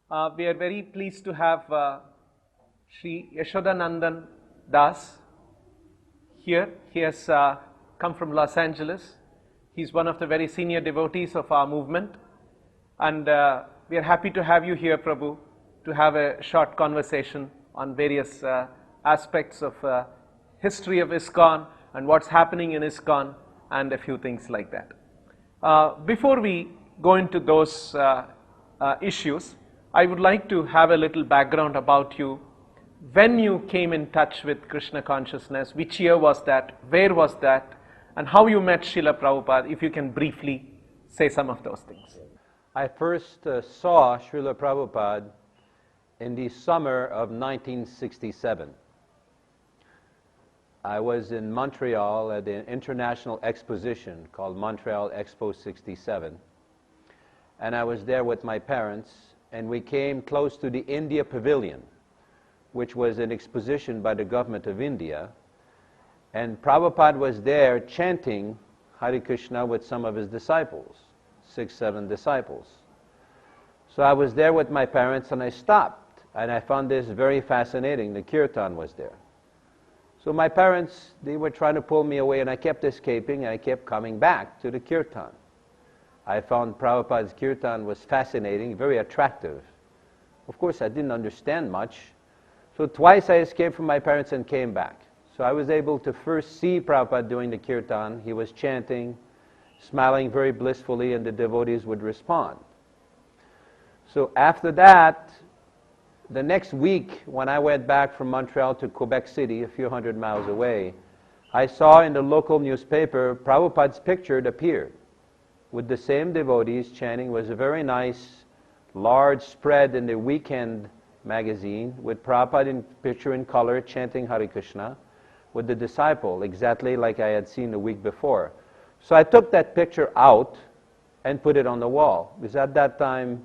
We are very pleased to have Sri Yashoda Nandan Das here. He has come from Los Angeles. He's one of the very senior devotees of our movement. And we are happy to have you here, Prabhu, to have a short conversation on various aspects of history of ISKCON and what's happening in ISKCON and a few things like that. Before we go into those issues, I would like to have a little background about you. When you came in touch with Krishna consciousness, which year was that, where was that, and how you met Srila Prabhupada, if you can briefly say some of those things. I first saw Srila Prabhupada in the summer of 1967. I was in Montreal at an international exposition called Montreal Expo 67. And I was there with my parents, and we came close to the India Pavilion, which was an exposition by the government of India. And Prabhupada was there chanting Hare Krishna with some of his disciples, 6, 7 disciples. So I was there with my parents, and I stopped, and I found this very fascinating. The kirtan was there. So my parents, they were trying to pull me away, and I kept escaping, and I kept coming back to the kirtan. I found Prabhupada's kirtan was fascinating, very attractive. Of course, I didn't understand much. So twice I escaped from my parents and came back. So I was able to first see Prabhupada doing the kirtan. He was chanting, smiling very blissfully, and the devotees would respond. So after that, the next week, when I went back from Montreal to Quebec City, a few hundred miles away, I saw in the local newspaper Prabhupada's picture appeared with the same devotees chanting. It was a very nice, large spread in the weekend magazine with Prabhupada in picture in color chanting Hare Krishna with the disciple, exactly like I had seen the week before. So I took that picture out and put it on the wall, because at that time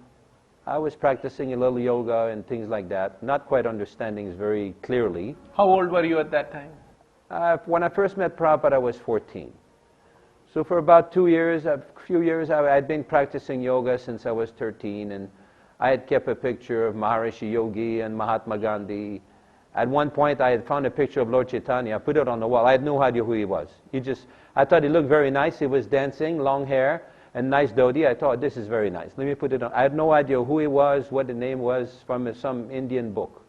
I was practicing a little yoga and things like that, not quite understanding it very clearly. How old were you at that time? When I first met Prabhupada, I was 14. So for about 2 years, a few years, I'd been practicing yoga since I was 13, and I had kept a picture of Maharishi Yogi and Mahatma Gandhi. At one point, I had found a picture of Lord Chaitanya. I put it on the wall. I had no idea who he was. I thought he looked very nice. He was dancing, long hair, and nice dhoti. I thought, this is very nice. Let me put it on. I had no idea who he was, what the name was, from some Indian book.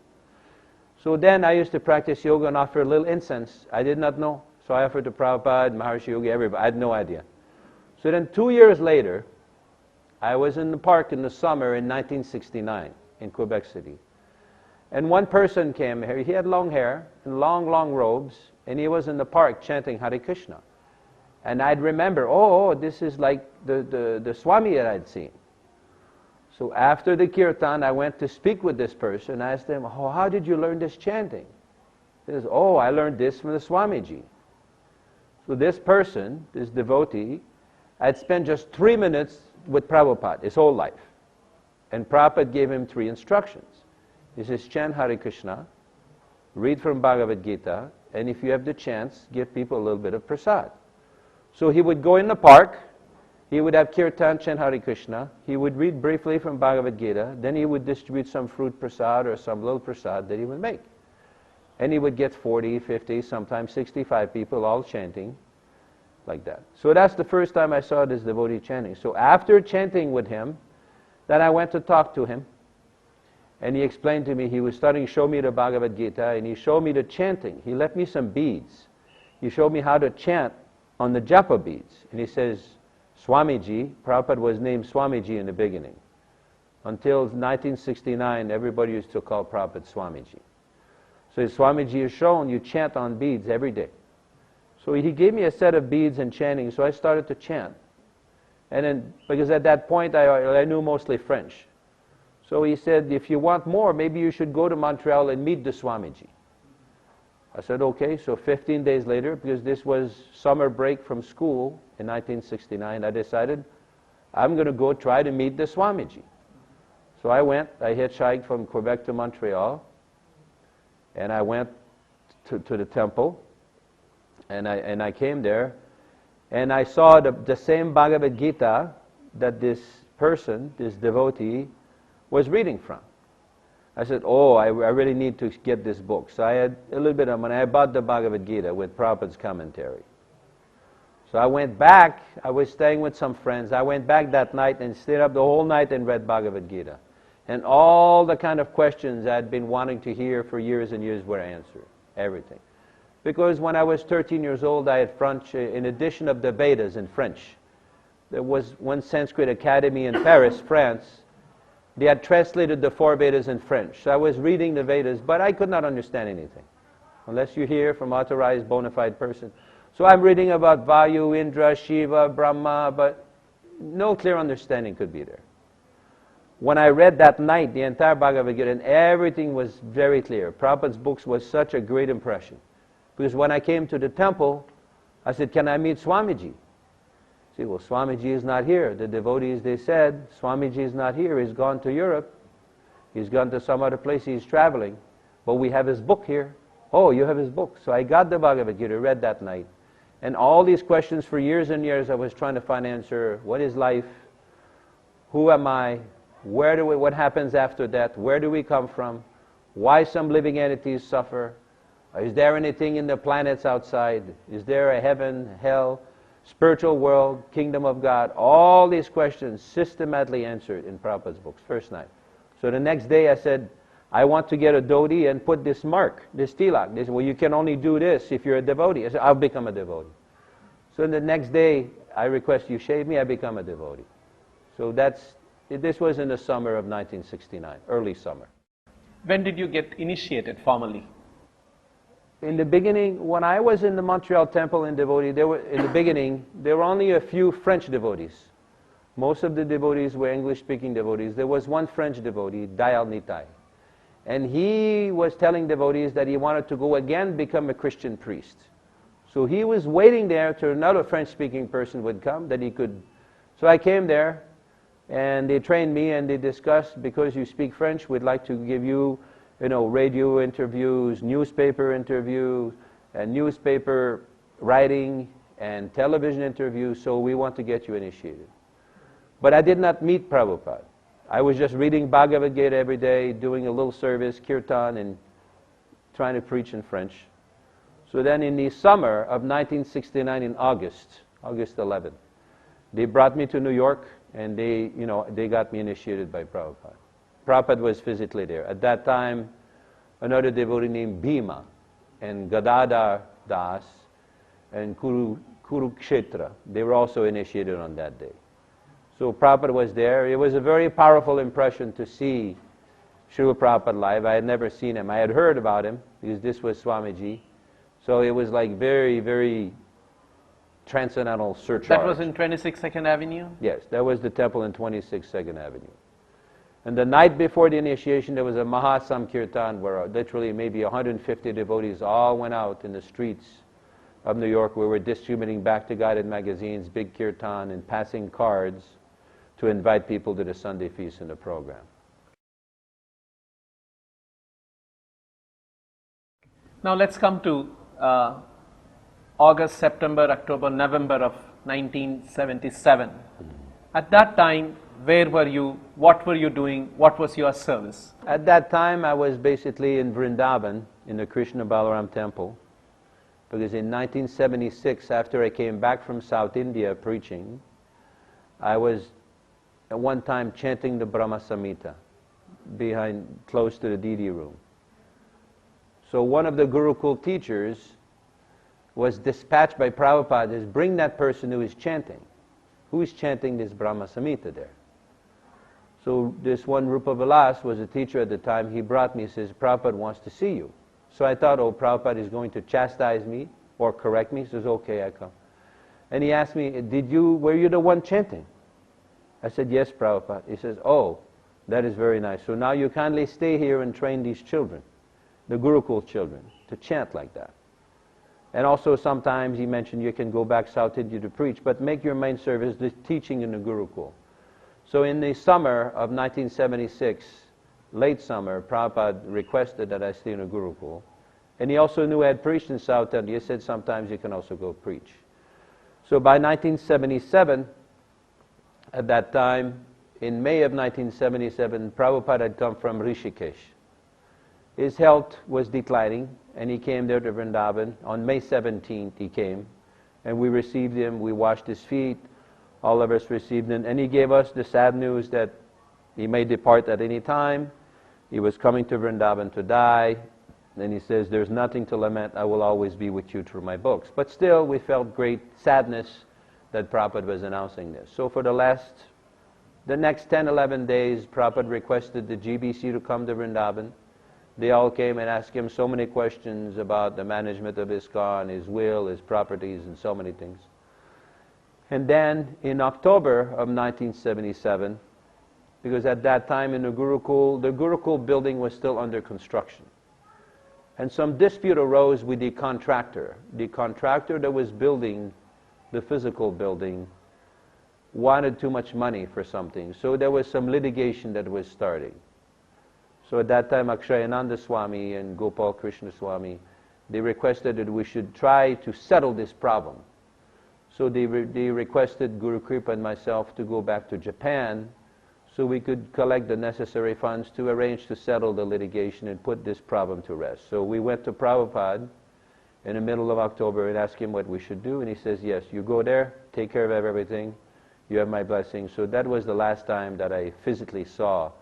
So then I used to practice yoga and offer a little incense. I did not know. So I offered to Prabhupada, Maharishi Yogi, everybody. I had no idea. So then 2 years later, I was in the park in the summer in 1969 in Quebec City. And one person came here. He had long hair and long, long robes, and he was in the park chanting Hare Krishna. And I'd remember, oh, this is like the Swami that I'd seen. So after the kirtan, I went to speak with this person. I asked him, oh, how did you learn this chanting? He says, oh, I learned this from the Swamiji. So this person, this devotee, had spent just 3 minutes with Prabhupada his whole life. And Prabhupada gave him 3 instructions. He says, chant Hare Krishna, read from Bhagavad Gita, and if you have the chance, give people a little bit of prasad. So he would go in the park, he would have kirtan, chant Hare Krishna, he would read briefly from Bhagavad Gita, then he would distribute some fruit prasad or some little prasad that he would make. And he would get 40, 50, sometimes 65 people all chanting like that. So that's the first time I saw this devotee chanting. So after chanting with him, then I went to talk to him. And he explained to me, he was starting to show me the Bhagavad Gita, and he showed me the chanting. He left me some beads. He showed me how to chant on the japa beads. And he says, Swamiji, Prabhupada was named Swamiji in the beginning. Until 1969, everybody used to call Prabhupada Swamiji. So Swamiji has shown you chant on beads every day. So he gave me a set of beads and chanting, so I started to chant. And then, because at that point I knew mostly French. So he said, if you want more, maybe you should go to Montreal and meet the Swamiji. I said, okay. So 15 days later, because this was summer break from school in 1969, I decided I'm going to go try to meet the Swamiji. So I went, I hitchhiked from Quebec to Montreal, and I went to the temple, and I came there, and I saw the same Bhagavad Gita that this person, this devotee, was reading from. I said, oh, I really need to get this book. So I had a little bit of money. I bought the Bhagavad Gita with Prabhupada's commentary. So I went back. I was staying with some friends. I went back that night and stayed up the whole night and read Bhagavad Gita. And all the kind of questions I'd been wanting to hear for years and years were answered. Everything. Because when I was 13 years old, I had French, in addition of the Vedas in French. There was one Sanskrit academy in Paris, France. They had translated the 4 Vedas in French. So I was reading the Vedas, but I could not understand anything. Unless you hear from authorized, bona fide person. So I'm reading about Vayu, Indra, Shiva, Brahma, but no clear understanding could be there. When I read that night the entire Bhagavad Gita, and everything was very clear. Prabhupada's books was such a great impression. Because when I came to the temple, I said, can I meet Swamiji? See, well, Swamiji is not here. The devotees, they said, Swamiji is not here. He's gone to Europe. He's gone to some other place. He's traveling. But we have his book here. Oh, you have his book. So I got the Bhagavad Gita, read that night. And all these questions for years and years I was trying to find answer. What is life? Who am I? What happens after death? Where do we come from? Why some living entities suffer? Is there anything in the planets outside? Is there a heaven, hell, spiritual world, kingdom of God? All these questions systematically answered in Prabhupada's books, first night. So the next day I said, I want to get a dhoti and put this mark, this tilak. They said, well, you can only do this if you're a devotee. I said, I'll become a devotee. So the next day, I request you shave me, I become a devotee. So this was in the summer of 1969, early summer. When did you get initiated formally? In the beginning, when I was in the Montreal temple in devotee, there were only a few French devotees. Most of the devotees were English-speaking devotees. There was one French devotee, Dayal Nitai. And he was telling devotees that he wanted to go again become a Christian priest. So he was waiting there till another French-speaking person would come that he could. So I came there, and they trained me, and they discussed, because you speak French, we'd like to give you, radio interviews, newspaper interviews, and newspaper writing, and television interviews, so we want to get you initiated. But I did not meet Prabhupada. I was just reading Bhagavad Gita every day, doing a little service, kirtan, and trying to preach in French. So then in the summer of 1969, in August 11th, they brought me to New York, and they got me initiated by Prabhupada. Prabhupada was physically there. At that time, another devotee named Bhima, and Gadadhar Das, and Kurukshetra, they were also initiated on that day. So Prabhupada was there. It was a very powerful impression to see Srila Prabhupada live. I had never seen him. I had heard about him, because this was Swamiji. So it was like very, very transcendental surcharge. That was in 26 2nd Avenue? Yes, that was the temple in 26 2nd Avenue. And the night before the initiation, there was a Mahasamkirtan where literally maybe 150 devotees all went out in the streets of New York. We were distributing back-to-guided magazines, big kirtan, and passing cards to invite people to the Sunday feast in the program. Now let's come to August, September, October, November of 1977. At that time, where were you? What were you doing? What was your service? At that time, I was basically in Vrindavan, in the Krishna Balaram temple, because in 1976, after I came back from South India preaching, I was at one time chanting the Brahma Samhita close to the Didi room. So one of the Gurukul teachers was dispatched by Prabhupada is bring that person who is chanting. Who is chanting this Brahma Samhita there? So this one Rupa Vilas was a teacher at the time. He brought me, he says, Prabhupada wants to see you. So I thought, oh, Prabhupada is going to chastise me or correct me. He says, okay, I come. And he asked me, were you the one chanting? I said, yes, Prabhupada. He says, oh, that is very nice. So now you kindly stay here and train these children, the Gurukul children, to chant like that. And also sometimes he mentioned you can go back South India to preach, but make your main service the teaching in the Gurukul. So in the summer of 1976, late summer, Prabhupada requested that I stay in a Gurukul. And he also knew I had preached in South India. He said sometimes you can also go preach. So by 1977, at that time, in May of 1977, Prabhupada had come from Rishikesh. His health was declining, and he came there to Vrindavan. On May 17th, he came, and we received him. We washed his feet. All of us received him, and he gave us the sad news that he may depart at any time. He was coming to Vrindavan to die. Then he says, there's nothing to lament. I will always be with you through my books. But still, we felt great sadness that Prabhupada was announcing this. So for the next 10, 11 days, Prabhupada requested the GBC to come to Vrindavan. They all came and asked him so many questions about the management of ISKCON, his will, his properties, and so many things. And then in October of 1977, because at that time in the Gurukul building was still under construction. And some dispute arose with the contractor. The contractor that was building the physical building wanted too much money for something. So there was some litigation that was starting. So at that time, Akshayananda Swami and Gopal Krishna Swami, they requested that we should try to settle this problem. So they requested Guru Kripa and myself to go back to Japan so we could collect the necessary funds to arrange to settle the litigation and put this problem to rest. So we went to Prabhupada in the middle of October and asked him what we should do, and he says, yes, you go there, take care of everything, you have my blessing. So that was the last time that I physically saw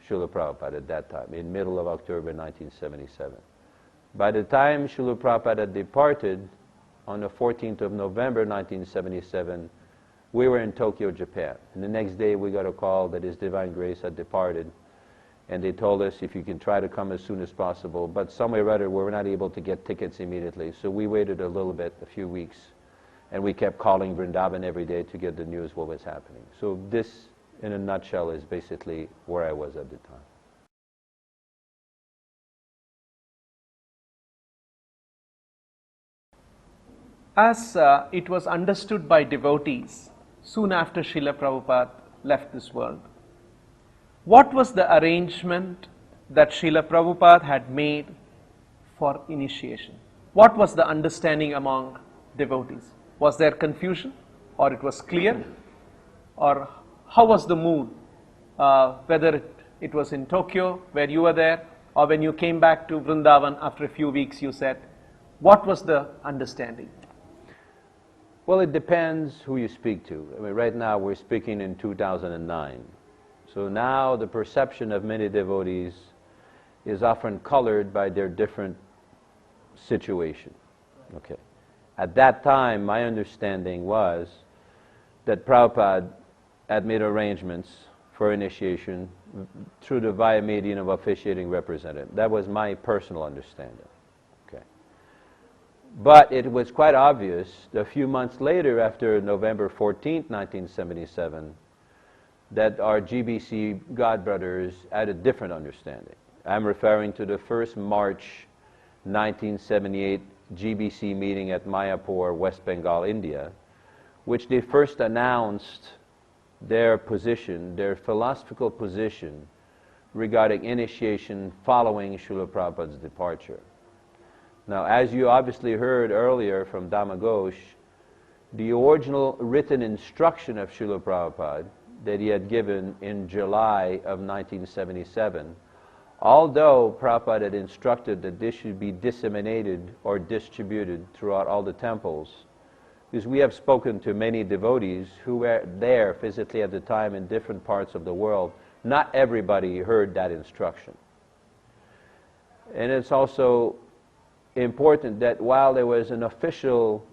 Srila Prabhupada at that time, in middle of October 1977. By the time Srila Prabhupada departed on the 14th of November 1977, we were in Tokyo, Japan. And the next day we got a call that His Divine Grace had departed. And they told us if you can try to come as soon as possible. But some way or other we were not able to get tickets immediately. So we waited a little bit, a few weeks. And we kept calling Vrindavan every day to get the news what was happening. So this, in a nutshell, is basically where I was at the time. As it was understood by devotees soon after Srila Prabhupada left this world, what was the arrangement that Srila Prabhupada had made for initiation? What was the understanding among devotees? Was there confusion, or it was clear, or how was the mood? Whether it was in Tokyo where you were there, or when you came back to Vrindavan after a few weeks, you said, what was the understanding? Well, it depends who you speak to. I mean, right now we're speaking in 2009. So now the perception of many devotees is often colored by their different situation. Okay. At that time, my understanding was that Prabhupada had made arrangements for initiation through the via medium of officiating representative. That was my personal understanding. But it was quite obvious a few months later, after November 14th, 1977, that our GBC godbrothers had a different understanding. I'm referring to the first March 1978 GBC meeting at Mayapur, West Bengal, India, which they first announced their position, their philosophical position regarding initiation following Srila Prabhupada's departure. Now, as you obviously heard earlier from Dhamma Ghosh, the original written instruction of Srila Prabhupada that he had given in July of 1977, although Prabhupada had instructed that this should be disseminated or distributed throughout all the temples, because we have spoken to many devotees who were there physically at the time in different parts of the world, not everybody heard that instruction. And it's also important that while there was an official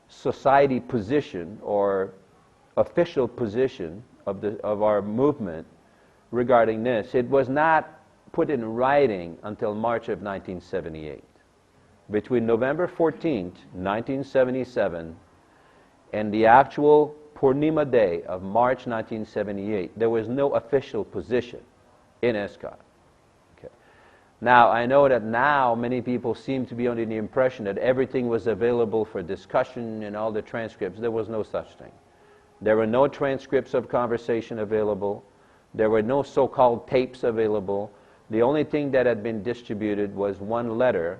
society position or official position of our movement regarding this, it was not put in writing until March of 1978. Between November 14th, 1977 and the actual Purnima day of March 1978, there was no official position in ISKCON. Now, I know that now many people seem to be under the impression that everything was available for discussion and all the transcripts. There was no such thing. There were no transcripts of conversation available. There were no so-called tapes available. The only thing that had been distributed was one letter,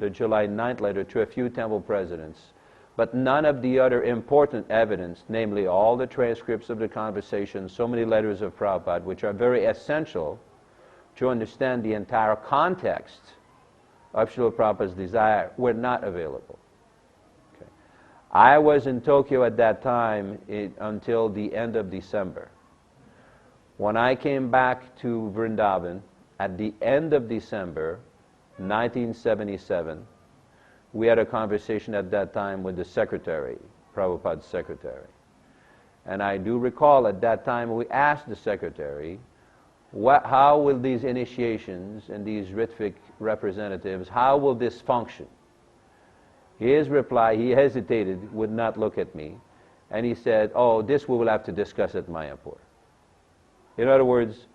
the July 9th letter, to a few temple presidents, but none of the other important evidence, namely all the transcripts of the conversations, so many letters of Prabhupada, which are very essential to understand the entire context of Srila Prabhupada's desire, were not available. Okay. I was in Tokyo at that time until the end of December. When I came back to Vrindavan at the end of December 1977, we had a conversation at that time with the secretary, Prabhupada's secretary. And I do recall at that time we asked the secretary, how will these initiations and these Ritvik representatives, how will this function? His reply, he hesitated, would not look at me, and he said, oh, this we will have to discuss at Mayapur. In other words,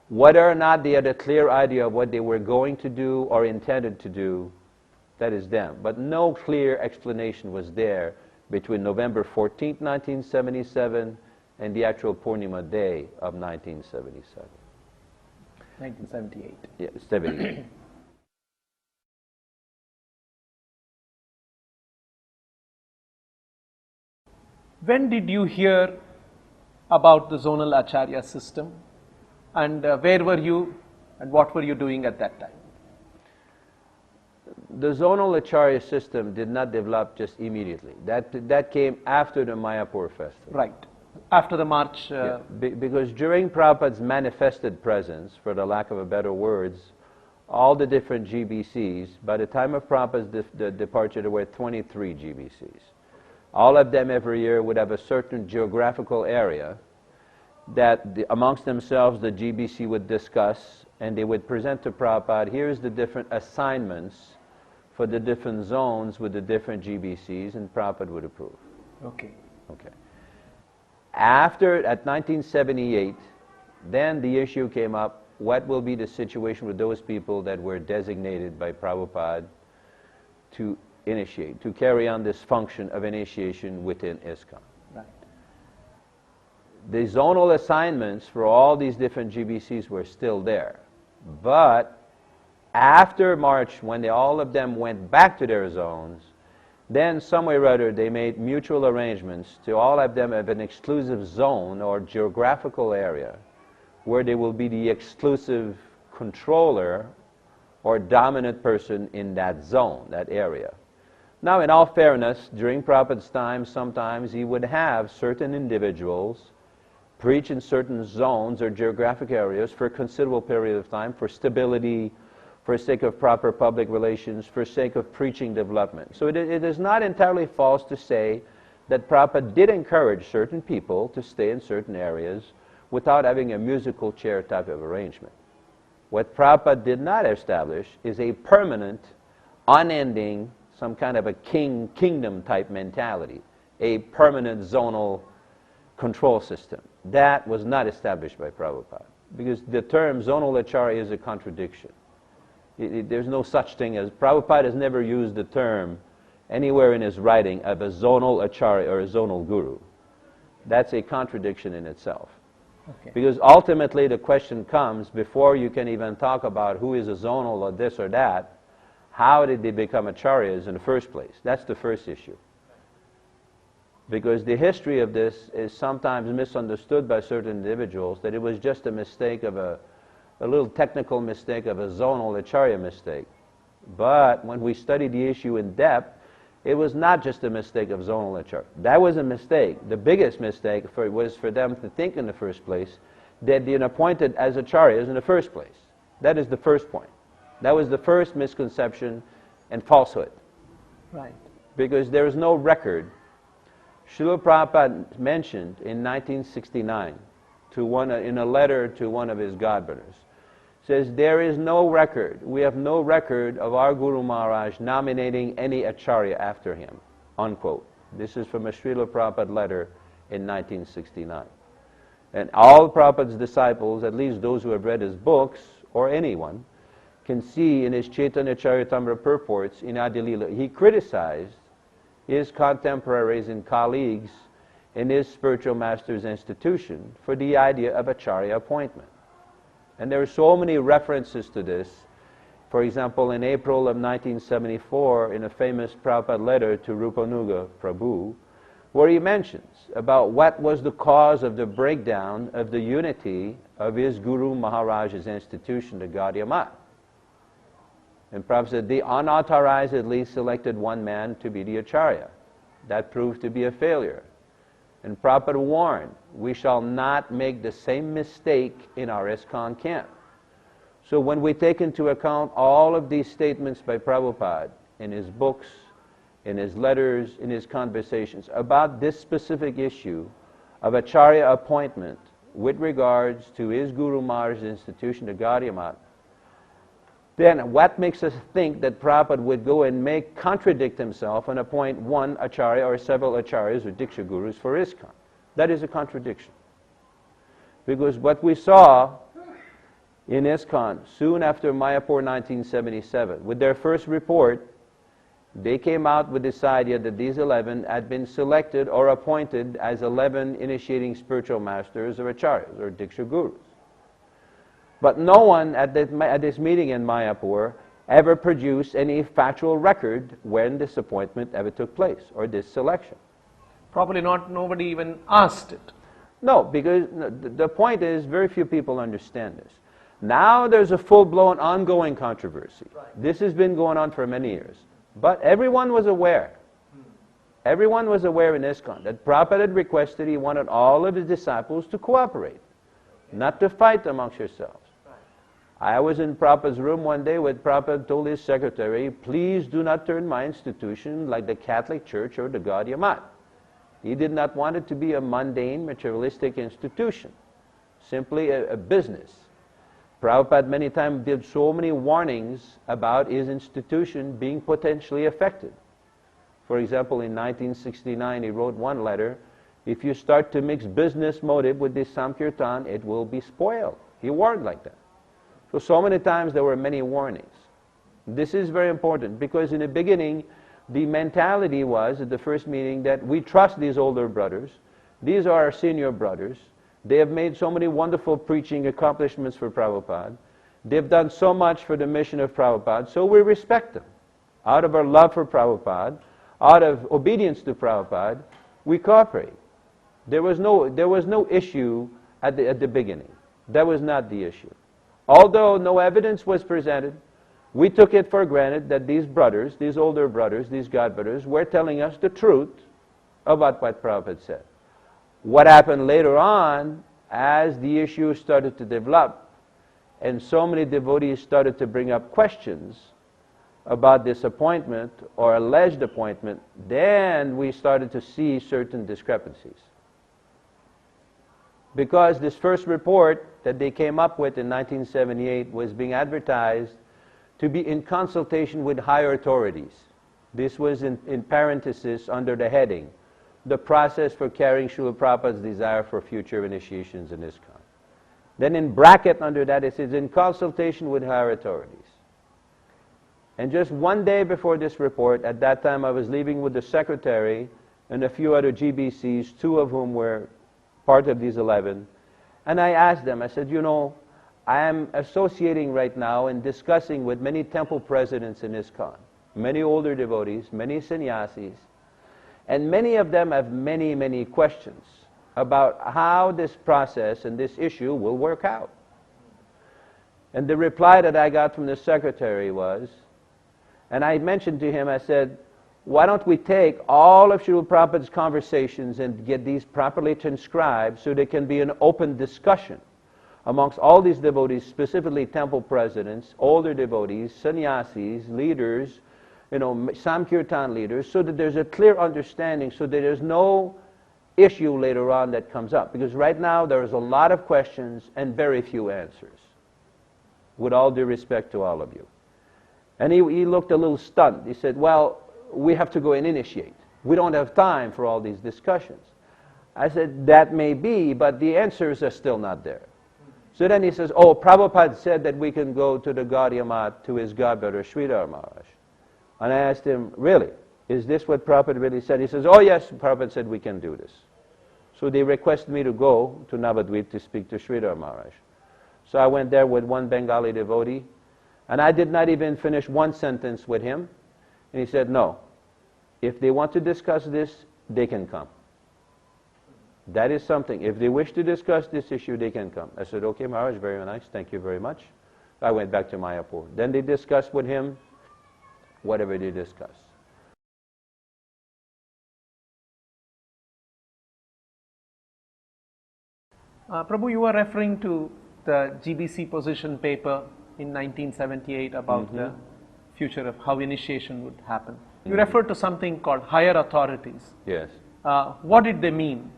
whether or not they had a clear idea of what they were going to do or intended to do, that is them. But no clear explanation was there between November 14, 1977 and the actual Purnima day of 1977. 1978. Yeah, 78. When did you hear about the zonal Acharya system, and where were you and what were you doing at that time? The zonal Acharya system did not develop just immediately. That came after the Mayapur festival. Right. After the march. Because during Prabhupada's manifested presence, for the lack of a better words, all the different GBCs, by the time of Prabhupada's departure, there were 23 GBCs. All of them every year would have a certain geographical area that amongst themselves the GBC would discuss, and they would present to Prabhupada, here's the different assignments for the different zones with the different GBCs, and Prabhupada would approve. Okay. Okay. After, at 1978, then the issue came up, what will be the situation with those people that were designated by Prabhupada to initiate, to carry on this function of initiation within ISKCON. Right. The zonal assignments for all these different GBCs were still there. But after March, when all of them went back to their zones, then some way or other they made mutual arrangements to all of them have an exclusive zone or geographical area where they will be the exclusive controller or dominant person in that zone, that area. Now, in all fairness, during Prabhupada's time, sometimes he would have certain individuals preach in certain zones or geographic areas for a considerable period of time for stability, for sake of proper public relations, for sake of preaching development. So it is not entirely false to say that Prabhupada did encourage certain people to stay in certain areas without having a musical chair type of arrangement. What Prabhupada did not establish is a permanent, unending, some kind of a kingdom type mentality, a permanent zonal control system. That was not established by Prabhupada, because the term zonal acharya is a contradiction. There's no such thing as, Prabhupada has never used the term anywhere in his writing of a zonal acharya or a zonal guru. That's a contradiction in itself. Okay. Because ultimately the question comes, before you can even talk about who is a zonal or this or that, how did they become acharyas in the first place? That's the first issue. Because the history of this is sometimes misunderstood by certain individuals, that it was just a mistake of a little technical mistake of a zonal acharya mistake. But when we study the issue in depth, it was not just a mistake of zonal acharya. That was a mistake. The biggest mistake was for them to think in the first place that they'd been appointed as acharyas in the first place. That is the first point. That was the first misconception and falsehood. Right. Because there is no record. Srila Prabhupada mentioned in 1969 in a letter to one of his godbrothers, says, there is no record, we have no record of our Guru Maharaj nominating any acharya after him, unquote. This is from a Srila Prabhupada letter in 1969. And all Prabhupada's disciples, at least those who have read his books, or anyone, can see in his Chaitanya Charitamrita purports in Adilila, he criticized his contemporaries and colleagues in his spiritual master's institution for the idea of acharya appointment. And there are so many references to this For example, in April of 1974, in a famous Prabhupada letter to Rupanuga Prabhu, where he mentions about what was the cause of the breakdown of the unity of his Guru Maharaj's institution, the Gaudiya Math. And Prabhupada said they unauthorizedly selected one man to be the Acharya. That proved to be a failure. And Prabhupada warned, we shall not make the same mistake in our ISKCON camp. So when we take into account all of these statements by Prabhupada in his books, in his letters, in his conversations about this specific issue of Acharya appointment with regards to his Guru Maharaj's institution, the Gaudiya Math, then what makes us think that Prabhupada would go and contradict himself and appoint one Acharya or several Acharyas or Diksha Gurus for ISKCON? That is a contradiction. Because what we saw in ISKCON soon after Mayapur 1977, with their first report, they came out with this idea that these 11 had been selected or appointed as 11 initiating spiritual masters or acharyas or Diksha Gurus. But no one at this meeting in Mayapur ever produced any factual record when this appointment ever took place or this selection. Probably nobody even asked it. No, because the point is very few people understand this. Now there's a full-blown ongoing controversy. Right. This has been going on for many years. But everyone was aware. Everyone was aware in ISKCON that Prabhupada had requested, he wanted all of his disciples to cooperate, not to fight amongst yourselves. I was in Prabhupada's room one day when Prabhupada told his secretary, please do not turn my institution like the Catholic Church or the Gaudiya Math. He did not want it to be a mundane, materialistic institution, simply a business. Prabhupada many times did so many warnings about his institution being potentially affected. For example, in 1969, he wrote one letter, if you start to mix business motive with this Sankirtan, it will be spoiled. He warned like that. So many times there were many warnings. This is very important because in the beginning, the mentality was at the first meeting that we trust these older brothers. These are our senior brothers. They have made so many wonderful preaching accomplishments for Prabhupada. They've done so much for the mission of Prabhupada, so we respect them. Out of our love for Prabhupada, out of obedience to Prabhupada, we cooperate. There was no issue at the beginning. That was not the issue. Although no evidence was presented, we took it for granted that these brothers, these older brothers, these God brothers, were telling us the truth about what Prabhupada said. What happened later on, as the issue started to develop, and so many devotees started to bring up questions about this appointment or alleged appointment, then we started to see certain discrepancies. Because this first report that they came up with in 1978 was being advertised to be in consultation with higher authorities. This was in parenthesis under the heading, the process for carrying Srila Prabhupada's desire for future initiations in ISKCON. Then in bracket under that it says, in consultation with higher authorities. And just one day before this report, at that time I was leaving with the secretary and a few other GBCs, two of whom were part of these 11. And I asked them, I said, you know, I am associating right now and discussing with many temple presidents in ISKCON, many older devotees, many sannyasis, and many of them have many, many questions about how this process and this issue will work out. And the reply that I got from the secretary was, and I mentioned to him, I said, why don't we take all of Srila Prabhupada's conversations and get these properly transcribed so there can be an open discussion amongst all these devotees, specifically temple presidents, older devotees, sannyasis, leaders, Sankirtan leaders, so that there's a clear understanding, so that there's no issue later on that comes up. Because right now there's a lot of questions and very few answers, with all due respect to all of you. And he looked a little stunned. He said, well, we have to go and initiate. We don't have time for all these discussions. I said, that may be, but the answers are still not there. So then he says, oh, Prabhupada said that we can go to the Gaudiya Math to his godbrother, Sridhar Maharaj. And I asked him, really? Is this what Prabhupada really said? He says, oh yes, Prabhupada said we can do this. So they requested me to go to Navadvip to speak to Sridhar Maharaj. So I went there with one Bengali devotee. And I did not even finish one sentence with him. And he said, no, if they want to discuss this, they can come. That is something. If they wish to discuss this issue, they can come. I said, okay, Maharaj, very nice. Thank you very much. I went back to Mayapur. Then they discussed with him whatever they discussed. Prabhu, you were referring to the GBC position paper in 1978 about the future of how initiation would happen. You referred to something called higher authorities. Yes. What did they mean?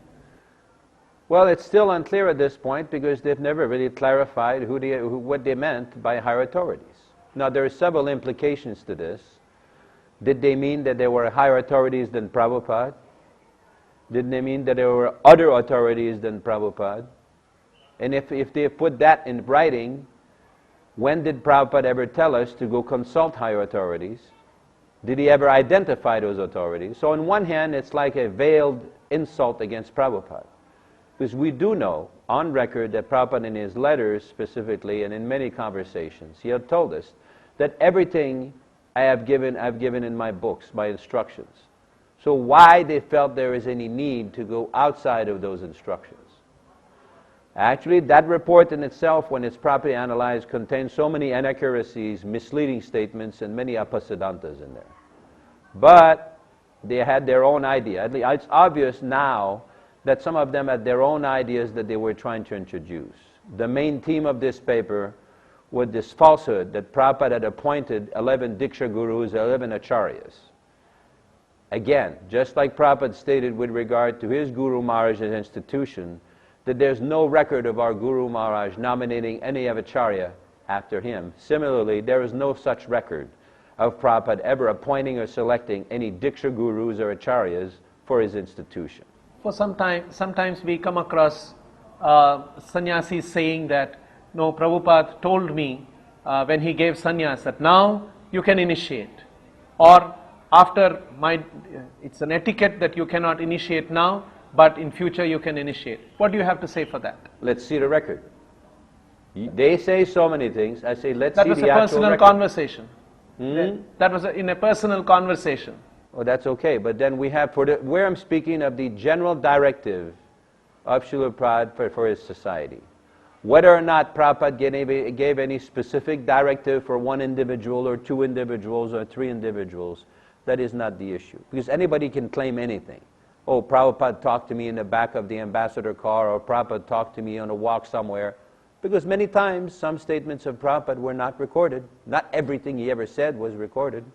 Well, it's still unclear at this point because they've never really clarified what they meant by higher authorities. Now, there are several implications to this. Did they mean that there were higher authorities than Prabhupada? Did they mean that there were other authorities than Prabhupada? And if they put that in writing, when did Prabhupada ever tell us to go consult higher authorities? Did he ever identify those authorities? So on one hand, it's like a veiled insult against Prabhupada. Because we do know, on record, that Prabhupada in his letters specifically, and in many conversations, he had told us that everything I've given in my books, my instructions. So why they felt there is any need to go outside of those instructions? Actually, that report in itself, when it's properly analyzed, contains so many inaccuracies, misleading statements, and many apasidantas in there. But they had their own idea. It's obvious now that some of them had their own ideas that they were trying to introduce. The main theme of this paper was this falsehood that Prabhupada had appointed 11 Diksha Gurus, 11 Acharyas. Again, just like Prabhupada stated with regard to his Guru Maharaj's institution, that there's no record of our Guru Maharaj nominating any Acharya after him. Similarly, there is no such record of Prabhupada ever appointing or selecting any Diksha Gurus or Acharyas for his institution. For sometimes we come across sannyasis saying that, no, Prabhupada told me when he gave sannyas that now you can initiate. Or after it's an etiquette that you cannot initiate now, but in future you can initiate. What do you have to say for that? Let's see the record. They say so many things. I say, let's see the actual record. That was a personal conversation. That was in a personal conversation. Oh, that's okay. But then we have, where I'm speaking of the general directive of Srila Prabhupada for his society. Whether or not Prabhupada gave any specific directive for one individual or two individuals or three individuals, that is not the issue. Because anybody can claim anything. Oh, Prabhupada talked to me in the back of the ambassador car, or Prabhupada talked to me on a walk somewhere. Because many times, some statements of Prabhupada were not recorded. Not everything he ever said was recorded.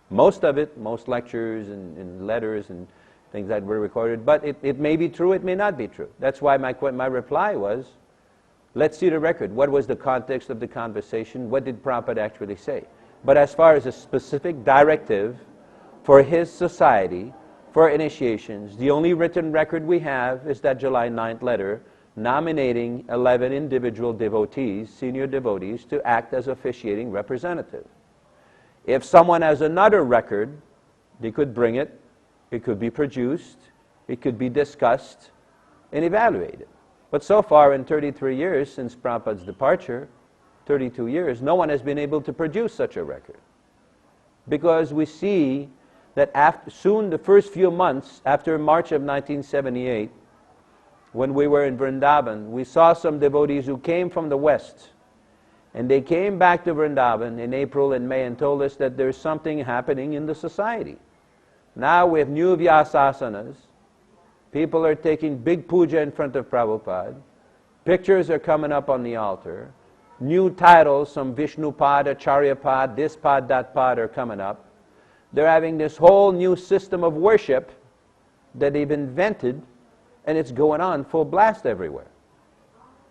Most of it, most lectures and letters and things that were recorded. But it may be true, it may not be true. That's why my reply was, let's see the record. What was the context of the conversation? What did Prabhupada actually say? But as far as a specific directive for his society, for initiations, the only written record we have is that July 9th letter nominating 11 individual devotees, senior devotees, to act as officiating representative. If someone has another record, they could bring it, it could be produced, it could be discussed and evaluated. But so far in 33 years since Prabhupada's departure, 32 years, no one has been able to produce such a record. Because we see that soon, the first few months after March of 1978, when we were in Vrindavan, we saw some devotees who came from the West. And they came back to Vrindavan in April and May and told us that there's something happening in the society. Now we have new Vyasasanas. People are taking big puja in front of Prabhupada. Pictures are coming up on the altar. New titles, some Vishnu Pad, Acharya Pad, this Pad, that Pad are coming up. They're having this whole new system of worship that they've invented, and it's going on full blast everywhere.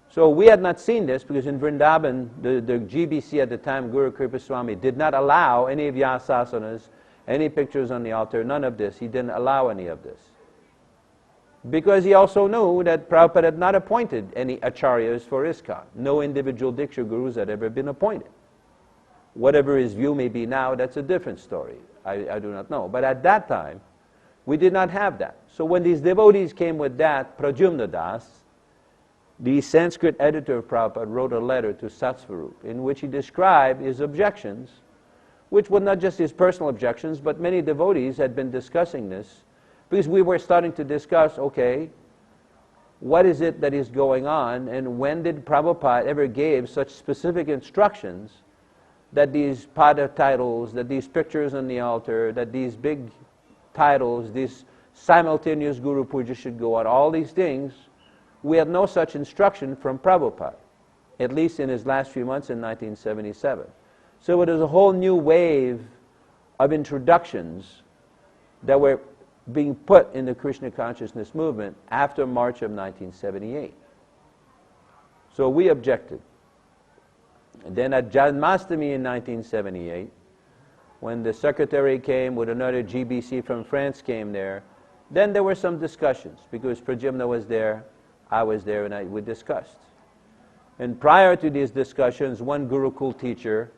So we had not seen this because in Vrindavan, the GBC at the time, Guru Kripa Swami, did not allow any Vyasasanas, any pictures on the altar, none of this. He didn't allow any of this. Because he also knew that Prabhupada had not appointed any acharyas for ISKCON. No individual Diksha Gurus had ever been appointed. Whatever his view may be now, that's a different story. I do not know. But at that time, we did not have that. So when these devotees came with that, Pradyumna Das, the Sanskrit editor of Prabhupada wrote a letter to Satsvarup in which he described his objections, which were not just his personal objections, but many devotees had been discussing this, because we were starting to discuss, okay, what is it that is going on, and when did Prabhupada ever give such specific instructions that these pada titles, that these pictures on the altar, that these big titles, these simultaneous Guru Puja should go on, all these things. We had no such instruction from Prabhupada, at least in his last few months in 1977. So it was a whole new wave of introductions that were being put in the Krishna consciousness movement after March of 1978. So we objected. And then at Janmashtami in 1978, when the secretary came with another GBC from France came there, then there were some discussions, because Pradyumna was there, I was there, and we discussed. And prior to these discussions, one Gurukul teacher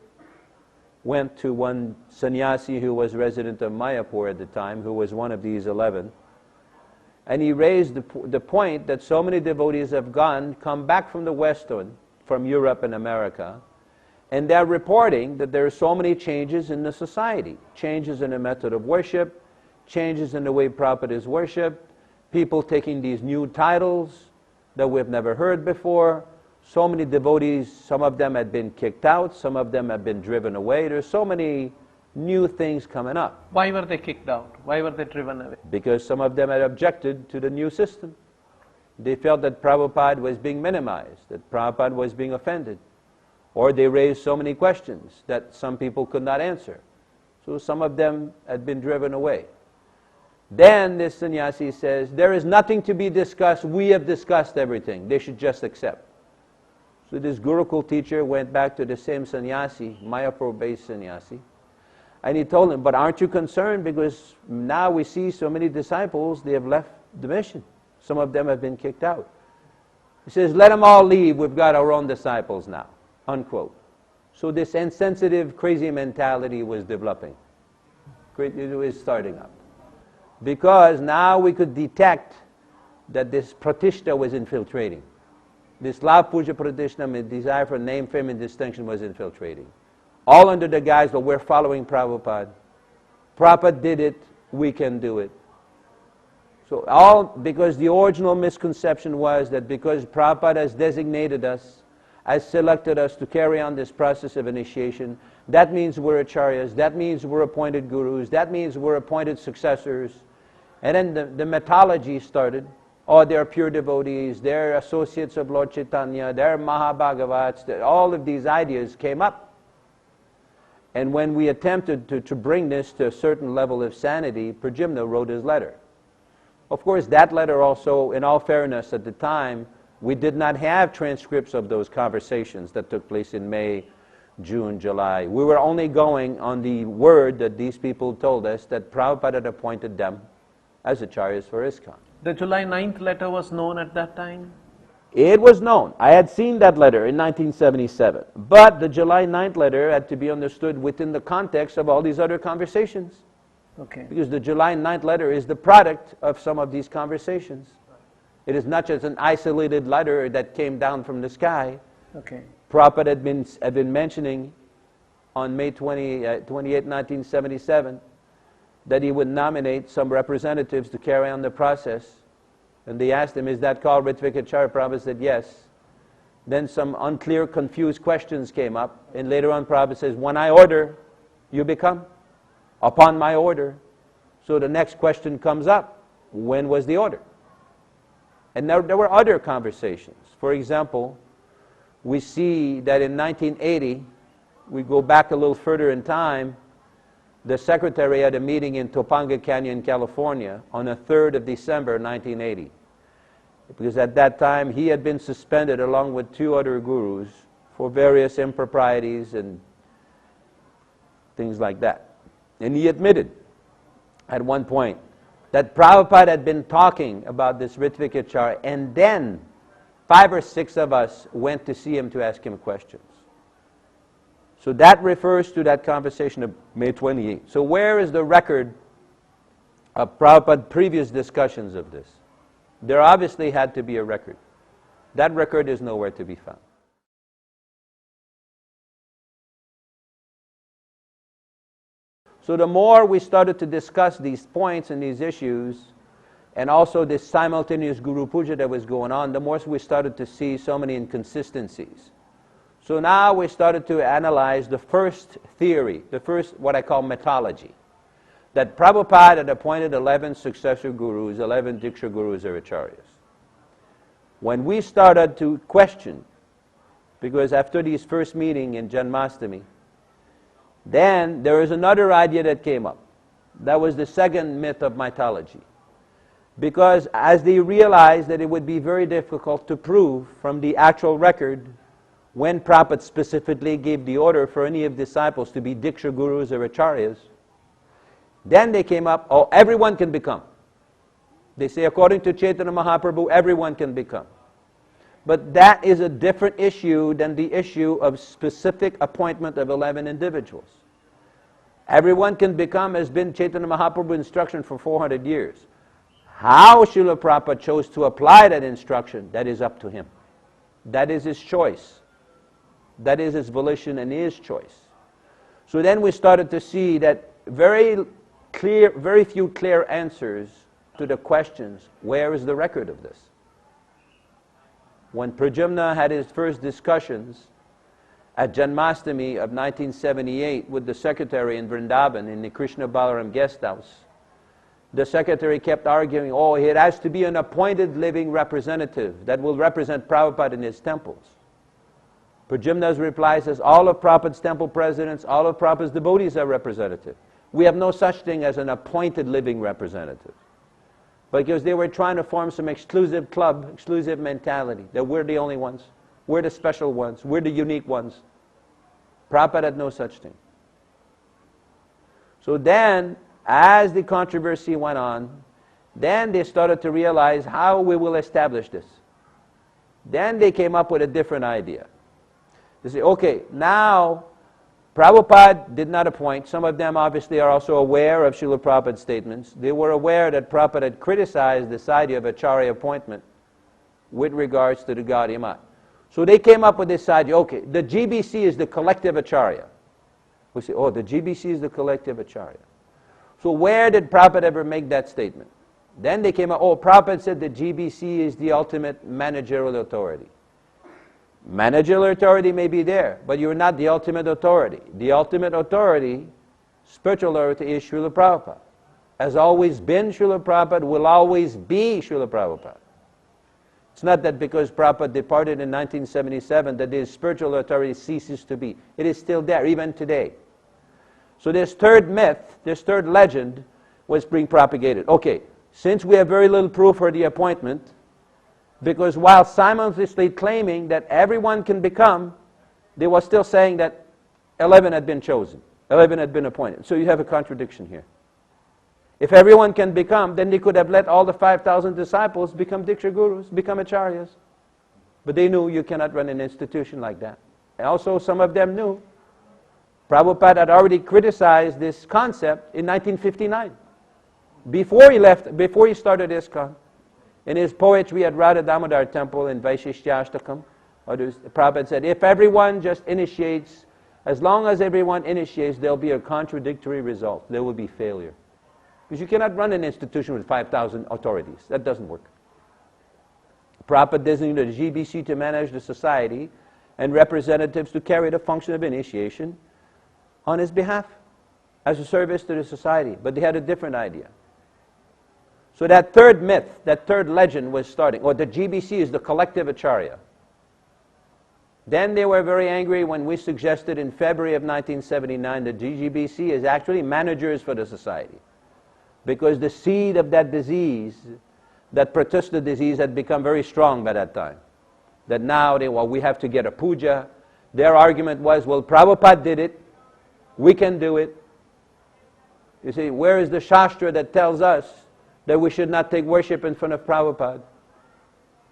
went to one sannyasi who was resident of Mayapur at the time, who was one of these 11, and he raised the point that so many devotees have come back from the West, from Europe and America, and they're reporting that there are so many changes in the society, changes in the method of worship, changes in the way Prabhupada is worshipped, people taking these new titles that we've never heard before. So many devotees, some of them had been kicked out, some of them have been driven away. There's so many new things coming up. Why were they kicked out? Why were they driven away? Because some of them had objected to the new system. They felt that Prabhupada was being minimized, that Prabhupada was being offended. Or they raised so many questions that some people could not answer. So some of them had been driven away. Then this sannyasi says, there is nothing to be discussed, we have discussed everything, they should just accept. So this Gurukul teacher went back to the same sannyasi, Mayapur-based sannyasi, and he told him, but aren't you concerned, because now we see so many disciples, they have left the mission. Some of them have been kicked out. He says, let them all leave, we've got our own disciples now, unquote. So this insensitive, crazy mentality was developing. It was starting up. Because now we could detect that this pratishta was infiltrating. This love puja pratishta, desire for name, fame, and distinction was infiltrating. All under the guise that we're following Prabhupada. Prabhupada did it, we can do it. So all because the original misconception was that because Prabhupada has designated us, has selected us to carry on this process of initiation, that means we're acharyas, that means we're appointed gurus, that means we're appointed successors. And then the mythology started. Oh, they're pure devotees, they're associates of Lord Chaitanya, they're Mahabhagavats, all of these ideas came up. And when we attempted to bring this to a certain level of sanity, Pradyumna wrote his letter. Of course, that letter also, in all fairness, at the time, we did not have transcripts of those conversations that took place in May, June, July. We were only going on the word that these people told us that Prabhupada had appointed them as acharyas for ISKCON. The July 9th letter was known at that time? It was known. I had seen that letter in 1977. But the July 9th letter had to be understood within the context of all these other conversations. Okay. Because the July 9th letter is the product of some of these conversations. It is not just an isolated letter that came down from the sky. Okay. Prabhupada had been mentioning on May 28, 1977, that he would nominate some representatives to carry on the process. And they asked him, is that called Ritvik Acharya? Prabhupada said, yes. Then some unclear, confused questions came up. And later on, Prabhupada says, when I order, you become. Upon my order. So the next question comes up. When was the order? And there were other conversations. For example, we see that in 1980, we go back a little further in time, the secretary had a meeting in Topanga Canyon, California on the 3rd of December 1980. Because at that time he had been suspended along with 2 other gurus for various improprieties and things like that. And he admitted at one point that Prabhupada had been talking about this Ritvik Acharya, and then 5 or 6 of us went to see him to ask him questions. So that refers to that conversation of May 28. So where is the record of Prabhupada's previous discussions of this? There obviously had to be a record. That record is nowhere to be found. So the more we started to discuss these points and these issues, and also this simultaneous Guru Puja that was going on, the more we started to see so many inconsistencies. So now we started to analyze the first theory, the first what I call methodology, that Prabhupada had appointed 11 successor gurus, 11 Diksha Gurus or Acharyas. When we started to question, because after this first meeting in Janmashtami, then there was another idea that came up. That was the second myth of mythology. Because as they realized that it would be very difficult to prove from the actual record when Prabhupada specifically gave the order for any of the disciples to be Diksha Gurus or Acharyas, then they came up, oh, everyone can become. They say, according to Chaitanya Mahaprabhu, everyone can become. But that is a different issue than the issue of specific appointment of 11 individuals. Everyone can become has been Chaitanya Mahaprabhu's instruction for 400 years. How Srila Prabhupada chose to apply that instruction, that is up to him. That is his choice. That is his volition and his choice. So then we started to see that very few clear answers to the questions, where is the record of this? When Pradyumna had his first discussions at Janmashtami of 1978 with the secretary in Vrindavan in the Krishna Balaram guest house, the secretary kept arguing, oh, it has to be an appointed living representative that will represent Prabhupada in his temples. Pradyumna's reply says, all of Prabhupada's temple presidents, all of Prabhupada's devotees are representative. We have no such thing as an appointed living representative. Because they were trying to form some exclusive club, exclusive mentality, that we're the only ones, we're the special ones, we're the unique ones. Prabhupada had no such thing. So then, as the controversy went on, then they started to realize how we will establish this. Then they came up with a different idea. They say, okay, now Prabhupada did not appoint. Some of them obviously are also aware of Srila Prabhupada's statements. They were aware that Prabhupada had criticized this idea of Acharya appointment with regards to the Gaudiya Math. So they came up with this idea, okay, the GBC is the collective Acharya. We say, oh, the GBC is the collective Acharya. So where did Prabhupada ever make that statement? Then they came up, oh, Prabhupada said the GBC is the ultimate managerial authority. Managerial authority may be there, but you're not the ultimate authority. The ultimate authority, spiritual authority, is Srila Prabhupada. Has always been Srila Prabhupada, will always be Srila Prabhupada. It's not that because Prabhupada departed in 1977 that his spiritual authority ceases to be. It is still there, even today. So this third myth, this third legend, was being propagated. Okay, since we have very little proof for the appointment, because while simultaneously claiming that everyone can become, they were still saying that 11 had been chosen, 11 had been appointed. So you have a contradiction here. If everyone can become, then they could have let all the 5,000 disciples become Diksha Gurus, become Acharyas. But they knew you cannot run an institution like that. And also some of them knew Prabhupada had already criticized this concept in 1959. Before he left, before he started ISKCON, in his poetry at Radha Damodar temple in Vaishishtyashtakam, Prabhupada said, if everyone just initiates, as long as everyone initiates, there will be a contradictory result. There will be failure. Because you cannot run an institution with 5,000 authorities. That doesn't work. Prabhupada designated the GBC to manage the society and representatives to carry the function of initiation on his behalf as a service to the society. But they had a different idea. So that third myth, that third legend was starting, or the GBC is the collective Acharya. Then they were very angry when we suggested in February of 1979 that GBC is actually managers for the society. Because the seed of that disease, that Pratishta disease, had become very strong by that time. That now we have to get a puja. Their argument was, well, Prabhupada did it, we can do it. You see, where is the Shastra that tells us that we should not take worship in front of Prabhupada?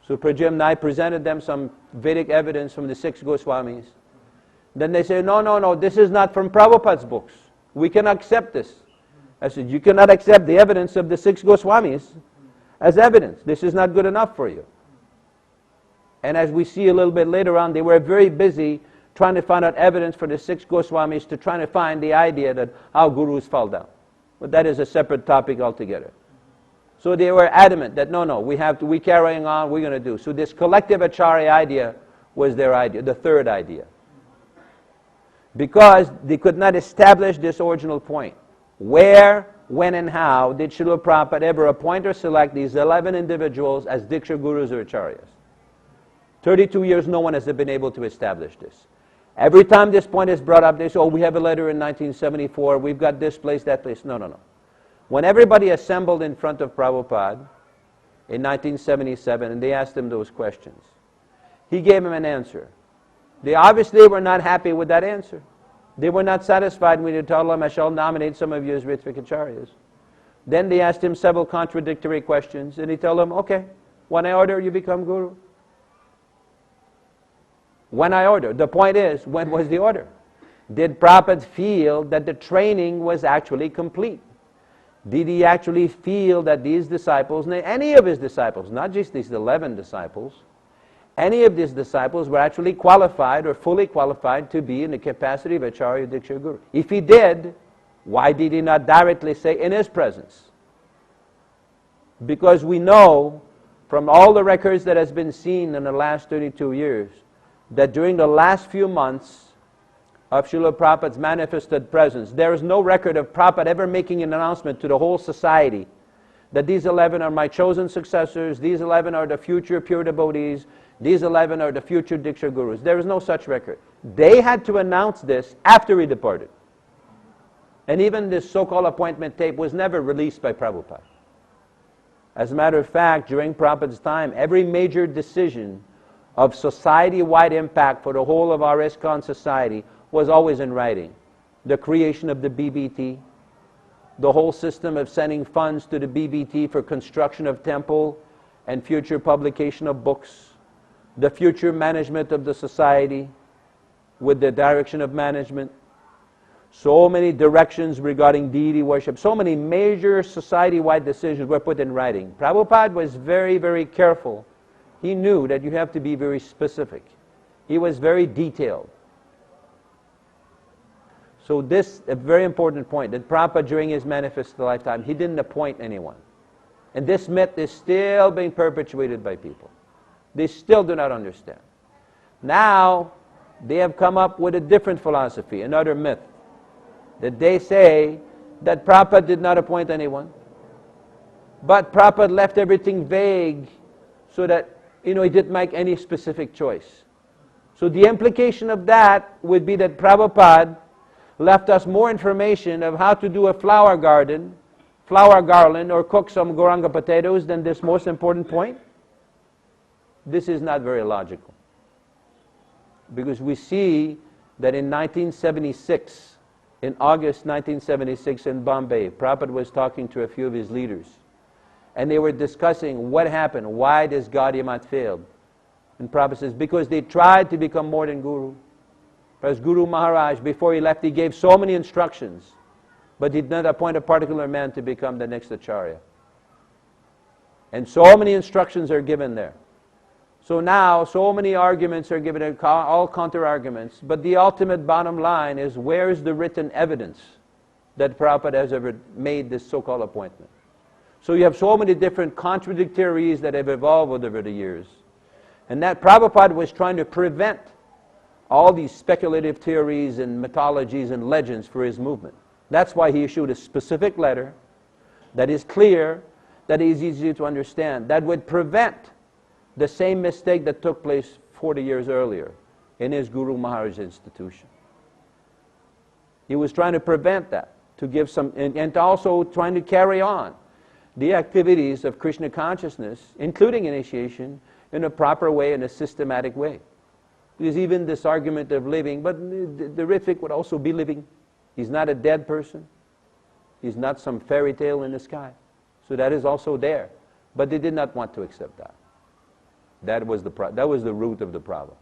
So Pradyumna presented them some Vedic evidence from the 6 Goswamis. Then they say, no, this is not from Prabhupada's books. We cannot accept this. I said, you cannot accept the evidence of the 6 Goswamis as evidence. This is not good enough for you. And as we see a little bit later on, they were very busy trying to find out evidence for the 6 Goswamis to try to find the idea that how gurus fell down. But that is a separate topic altogether. So they were adamant that no, we're carrying on, we're going to do. So this collective acharya idea was their idea, the third idea. Because they could not establish this original point. Where, when, and how did Srila Prabhupada ever appoint or select these 11 individuals as Diksha Gurus or Acharyas? 32 years, no one has been able to establish this. Every time this point is brought up, they say, oh, we have a letter in 1974, we've got this place, that place. No. When everybody assembled in front of Prabhupada in 1977 and they asked him those questions, he gave them an answer. They obviously were not happy with that answer. They were not satisfied when he told them, I shall nominate some of you as Ritvik Acharyas. Then they asked him several contradictory questions and he told them, okay, when I order, you become guru. When I order. The point is, when was the order? Did Prabhupada feel that the training was actually complete? Did he actually feel that these disciples, any of his disciples, not just these 11 disciples, any of these disciples were actually qualified or fully qualified to be in the capacity of Acharya Diksha Guru? If he did, why did he not directly say in his presence? Because we know from all the records that has been seen in the last 32 years that during the last few months of Srila Prabhupada's manifested presence, there is no record of Prabhupada ever making an announcement to the whole society that these 11 are my chosen successors, these 11 are the future pure devotees, these 11 are the future Diksha Gurus. There is no such record. They had to announce this after he departed. And even this so-called appointment tape was never released by Prabhupada. As a matter of fact, during Prabhupada's time, every major decision of society-wide impact for the whole of our ISKCON society was always in writing. The creation of the BBT, the whole system of sending funds to the BBT for construction of temple and future publication of books, the future management of the society with the direction of management, so many directions regarding deity worship, so many major society-wide decisions were put in writing. Prabhupada was very, very careful. He knew that you have to be very specific. He was very detailed. So this, a very important point, that Prabhupada during his manifest lifetime, he didn't appoint anyone. And this myth is still being perpetuated by people. They still do not understand. Now, they have come up with a different philosophy, another myth, that they say that Prabhupada did not appoint anyone, but Prabhupada left everything vague so that, he didn't make any specific choice. So the implication of that would be that Prabhupada left us more information of how to do a flower garland, or cook some goranga potatoes than this most important point. This is not very logical. Because we see that in 1976, in August 1976 in Bombay, Prabhupada was talking to a few of his leaders. And they were discussing what happened, why this Gaudiya Math failed. And Prabhupada says, because they tried to become more than Guru. As Guru Maharaj, before he left, he gave so many instructions, but did not appoint a particular man to become the next Acharya. And so many instructions are given there. So now, so many arguments are given, all counter-arguments, but the ultimate bottom line is, where is the written evidence that Prabhupada has ever made this so-called appointment? So you have so many different contradictories that have evolved over the years. And that Prabhupada was trying to prevent all these speculative theories and mythologies and legends for his movement. That's why he issued a specific letter that is clear, that is easy to understand, that would prevent the same mistake that took place 40 years earlier in his Guru Maharaj institution. He was trying to prevent that, to give some, and also trying to carry on the activities of Krishna consciousness, including initiation, in a proper way, in a systematic way. There's even this argument of living, but the Ritvik would also be living. He's not a dead person. He's not some fairy tale in the sky. So that is also there. But they did not want to accept that. That was the root of the problem.